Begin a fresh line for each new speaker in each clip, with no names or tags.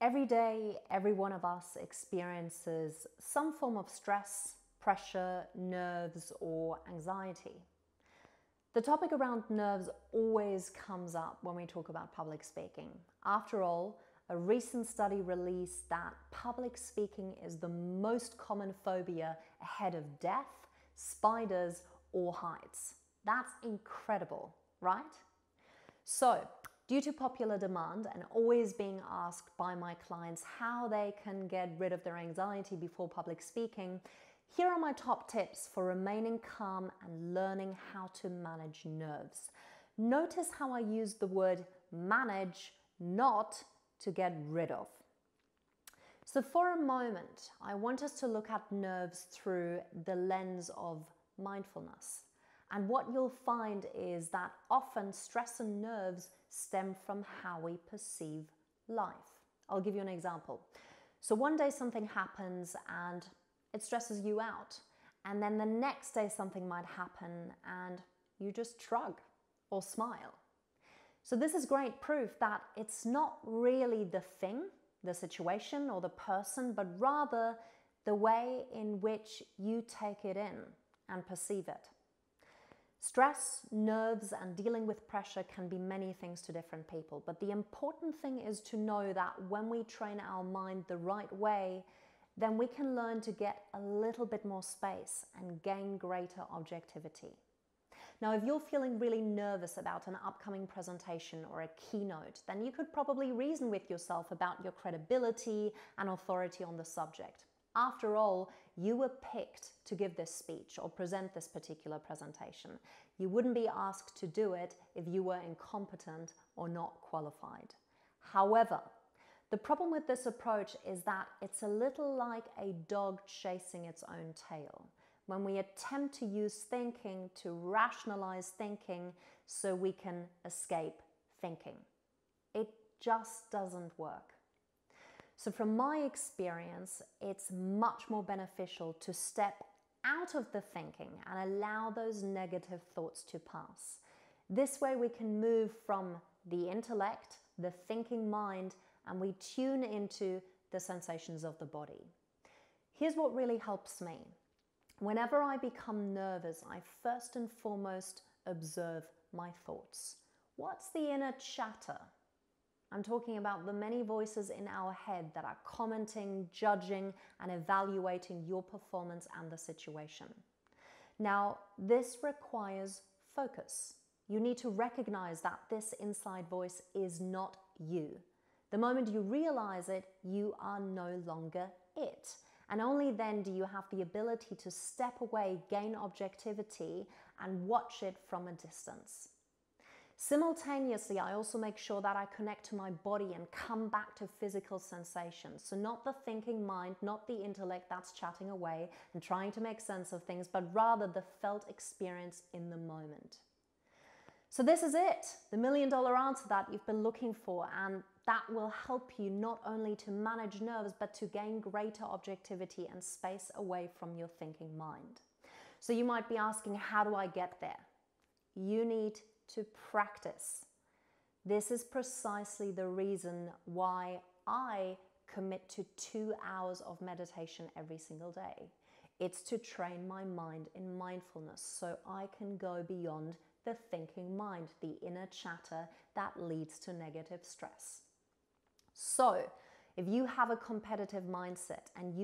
Every day, every one of us experiences some form of stress, pressure, nerves, or anxiety. The topic around nerves always comes up when we talk about public speaking. After all, a recent study released that public speaking is the most common phobia ahead of death, spiders, or heights. That's incredible, right? So, due to popular demand and always being asked by my clients how they can get rid of their anxiety before public speaking, here are my top tips for remaining calm and learning how to manage nerves. Notice how I use the word manage, not to get rid of. So for a moment, I want us to look at nerves through the lens of mindfulness. And what you'll find is that often stress and nerves stem from how we perceive life. I'll give you an example. So one day something happens and it stresses you out. And then the next day something might happen and you just shrug or smile. So this is great proof that it's not really the thing, the situation or the person, but rather the way in which you take it in and perceive it. Stress, nerves, and dealing with pressure can be many things to different people, but the important thing is to know that when we train our mind the right way, then we can learn to get a little bit more space and gain greater objectivity. Now, if you're feeling really nervous about an upcoming presentation or a keynote, then you could probably reason with yourself about your credibility and authority on the subject. After all, you were picked to give this speech or present this particular presentation. You wouldn't be asked to do it if you were incompetent or not qualified. However, the problem with this approach is that it's a little like a dog chasing its own tail. When we attempt to use thinking to rationalize thinking so we can escape thinking, it just doesn't work. So from my experience, it's much more beneficial to step out of the thinking and allow those negative thoughts to pass. This way we can move from the intellect, the thinking mind, and we tune into the sensations of the body. Here's what really helps me. Whenever I become nervous, I first and foremost observe my thoughts. What's the inner chatter? I'm talking about the many voices in our head that are commenting, judging, and evaluating your performance and the situation. Now, this requires focus. You need to recognize that this inside voice is not you. The moment you realize it, you are no longer it. And only then do you have the ability to step away, gain objectivity, and watch it from a distance. Simultaneously, I also make sure that I connect to my body and come back to physical sensations. So not the thinking mind, not the intellect that's chatting away and trying to make sense of things, but rather the felt experience in the moment. So this is it, the million-dollar answer that you've been looking for, and that will help you not only to manage nerves, but to gain greater objectivity and space away from your thinking mind. So you might be asking, how do I get there? You need to practice. This is precisely the reason why I commit to 2 hours of meditation every single day. It's to train my mind in mindfulness so I can go beyond the thinking mind, the inner chatter that leads to negative stress. So, if you have a competitive mindset and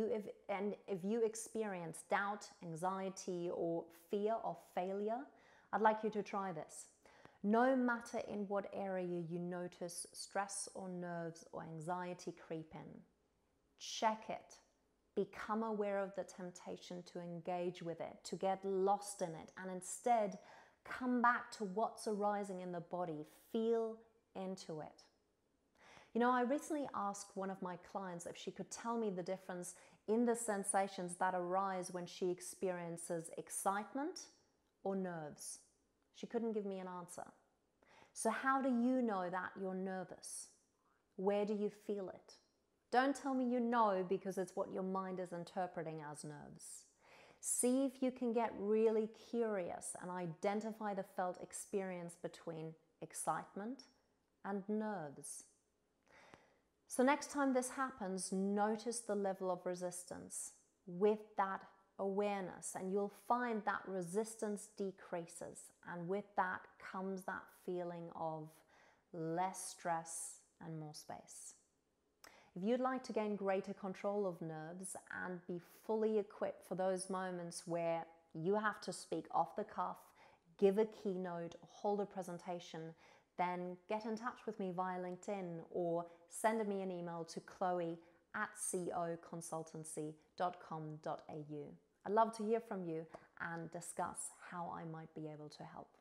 if you experience doubt, anxiety, or fear of failure, I'd like you to try this. No matter in what area you notice stress or nerves or anxiety creep in, check it. Become aware of the temptation to engage with it, to get lost in it, and instead come back to what's arising in the body. Feel into it. You know, I recently asked one of my clients if she could tell me the difference in the sensations that arise when she experiences excitement or nerves. She couldn't give me an answer. So how do you know that you're nervous? Where do you feel it? Don't tell me you know because it's what your mind is interpreting as nerves. See if you can get really curious and identify the felt experience between excitement and nerves. So next time this happens, notice the level of resistance with that awareness, and you'll find that resistance decreases, and with that comes that feeling of less stress and more space. If you'd like to gain greater control of nerves and be fully equipped for those moments where you have to speak off the cuff, give a keynote, hold a presentation, then get in touch with me via LinkedIn or send me an email to chloe@coconsultancy.com.au. I'd love to hear from you and discuss how I might be able to help.